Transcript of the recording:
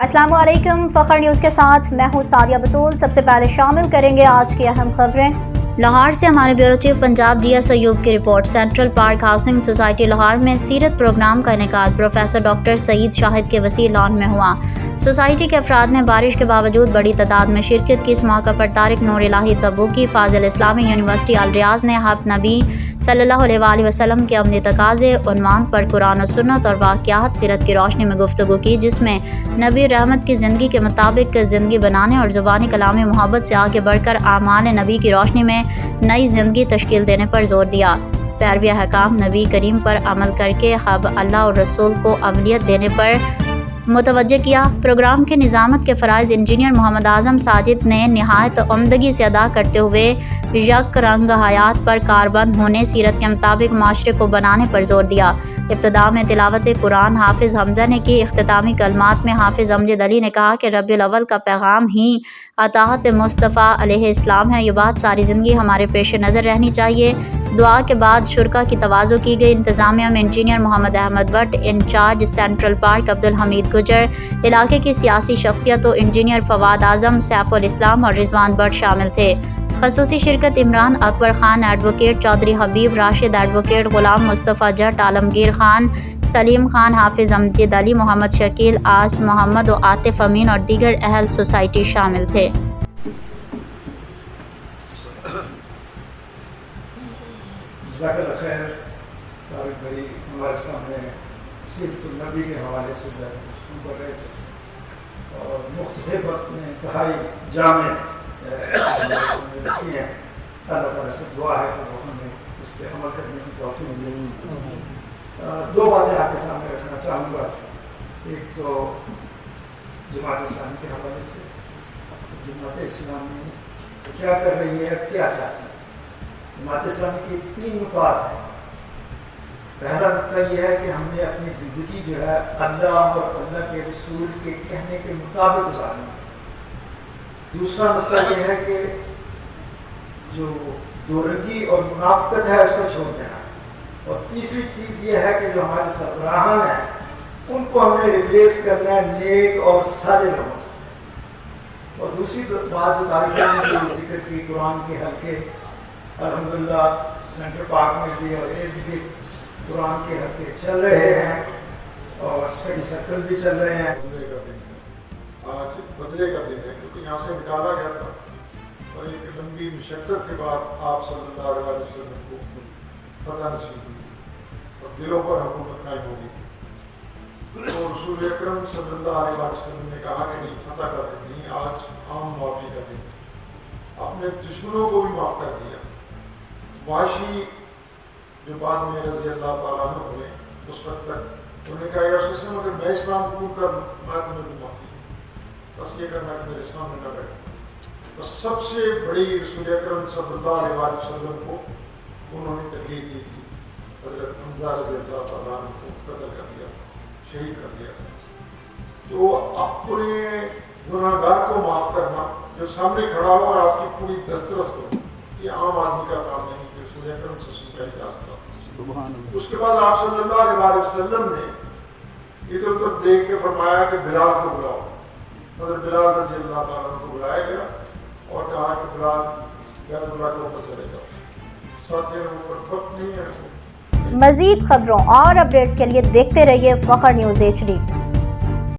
अस्सलामु अलैकुम। फखर न्यूज़ के साथ मैं हूँ सादिया बतूल। सबसे पहले शामिल करेंगे आज की अहम खबरें। लाहौर से हमारे bureau chief Punjab GS Ayub की रिपोर्ट। Central park housing society Lahore में सीरत प्रोग्राम का इनेकाद प्रोफेसर डॉक्टर सईद शाहिद के वसी लॉन में हुआ। सोसाइटी के अफराद ने बारिश के बावजूद बड़ी तादाद में शिरकत की। इस मौके पर तारिक नूर इलाही तबूकी फाजिल इस्लामी यूनिवर्सिटी अल रियाज ने हब नबी सल्लल्लाहु अलैहि वसल्लम के अमली तकाज़े उन्वान पर कुरान और सुन्नत और वाक़यात सीरत की रोशनी में गुफ्तगू की, जिसमें नबी रहमत की ज़िंदगी के मुताबिक ज़िंदगी बनाने और ज़ुबानी कलामी मोहब्बत से आगे बढ़कर आमाल नबी की रोशनी में नई ज़िंदगी तश्कील देने पर जोर दिया। पैरवी अहकाम नबी करीम पर अमल करके हब अल्लाह और रसूल को अवलियत देने पर मुतवज्जे किया। प्रोग्राम के निज़ामत के फ़राइज़ इंजीनियर मोहम्मद आज़म साजिद ने निहायत उम्दगी से अदा करते हुए यक रंग हयात पर कारबंद होने, सीरत के मुताबिक माशरे को बनाने पर जोर दिया। इब्तिदा में तिलावत कुरान हाफिज़ हमज़ा ने की। इख्तितामी कलमात में हाफिज़ अमजद अली ने कहा कि रब्बिल अव्वल का पैगाम ही अताअत मुस्तफ़ा अलैहिस्सलाम है। ये बात सारी ज़िंदगी हमारे पेश नज़र रहनी चाहिए। दुआ के बाद शुरका की तवाज़ु की गई। इंतज़ामिया में engineer Mohammad Ahmed Bhatt, in charge central park Abdul Hameed Gujjar, इलाके की सियासी शख्सियतों इंजीनियर फवाद आज़म, सैफुल इस्लाम और रिजवान भट्ट शामिल थे। खसूसी शिरकत इमरान अकबर खान, एडवोकेट चौधरी हबीब राशिद, एडवोकेट गुलाम मुस्तफ़ा जट, आलमगीर खान, सलीम खान, हाफिज़ अमजद अली, मोहम्मद शकील, आस मोहम्मद और आतिफ अमीन और दीगर अहल सोसाइटी शामिल थे। खैर तारिक भाई हमारे सामने सीरतुन नबी के हवाले से गुफ्तगू कर रहे थे और मुख्तसर वक्त में इंतहाई जामे रखी हैं। अल्लाह ताला से दुआ है कि वो हमें इस पर अमल करने की तौफीक दे। दो बातें आपके सामने रखना चाहूँगा। एक तो जमात इस्लामी के हवाले से, जमात इस्लामी क्या कर रही है, क्या चाहती है। जमात इस्लामी की 3 नुकात हैं। पहला नुकता यह है कि हमने अपनी ज़िंदगी जो है अल्लाह और अल्लाह के रसूल के कहने के मुताबिक गुजारनी है। दूसरा नुकता यह है कि जो दोरंगी और मुनाफिकत है उसको छोड़ देना है। और तीसरी चीज़ यह है कि जो हमारे सरबराहान हैं उनको हमने रिप्लेस करना है नेक और साले लोगों से। और दूसरी बात जो तारीख ने जिक्र की, कुरान के हल्के अल्हम्दुलिल्लाह सेंट्रल पार्क में भी और इर्द गिर्द कुरान के हल्के चल रहे हैं और स्टडी सर्कल भी चल रहे हैं। आज बदले का दिन है क्योंकि यहाँ से निकाला गया था और एक लंबी मुशक्कत के बाद आप सल्लल्लाहु अलैहि वसल्लम को फतह नसीब हुई और दिलों पर हुकूमत कायम हो गई थी। तो रसूल अकरम सल्लल्लाहु अलैहि वसल्लम ने कहा कि नहीं, फतह का दिन नहीं, आज आम माफ़ी का दिन। अपने दुश्मनों को भी माफ़ कर दिया। वाशी जो बाद में रज़ी अल्लाह ताला अन्हु हुए, उस वक्त तक उन्होंने कहा या रसूल अल्लाह, अगर मैं इस्लाम कबूल कर लूँ मैं तुम्हें भी माफ़ी, बस ये करना कि मेरे सामने न बैठो। बस सबसे बड़ी रसूल अकरम सल्लल्लाहु अलैहि वसल्लम को उन्होंने तकलीफ दी थी। हज़रत हमज़ा रज़ी अल्लाह ताला अन्हु को कत्ल कर दिया, शहीद कर दिया था। जो अपने गुनाहगार को माफ़ करना, जो सामने खड़ा हो और आपकी पूरी दस्तरस हो, ये आम आदमी का काम नहीं, जो रसूल अकरम से उसका इजाज़ था। उसके बाद आप सल्लल्लाहु अलैहि वसल्लम ने इधर उधर देख के फरमाया कि बिलाल को बुलाओ। हज़रत बिलाल रज़ी अल्लाह ताला को बुलाया गया और कहा कि बिलाल बैतुल्लाह के ऊपर चले जाओ। साथियों ऊपर वक्त नहीं है। मज़ीद खबरों और अपडेट्स के लिए देखते रहिए फखर न्यूज़ HD।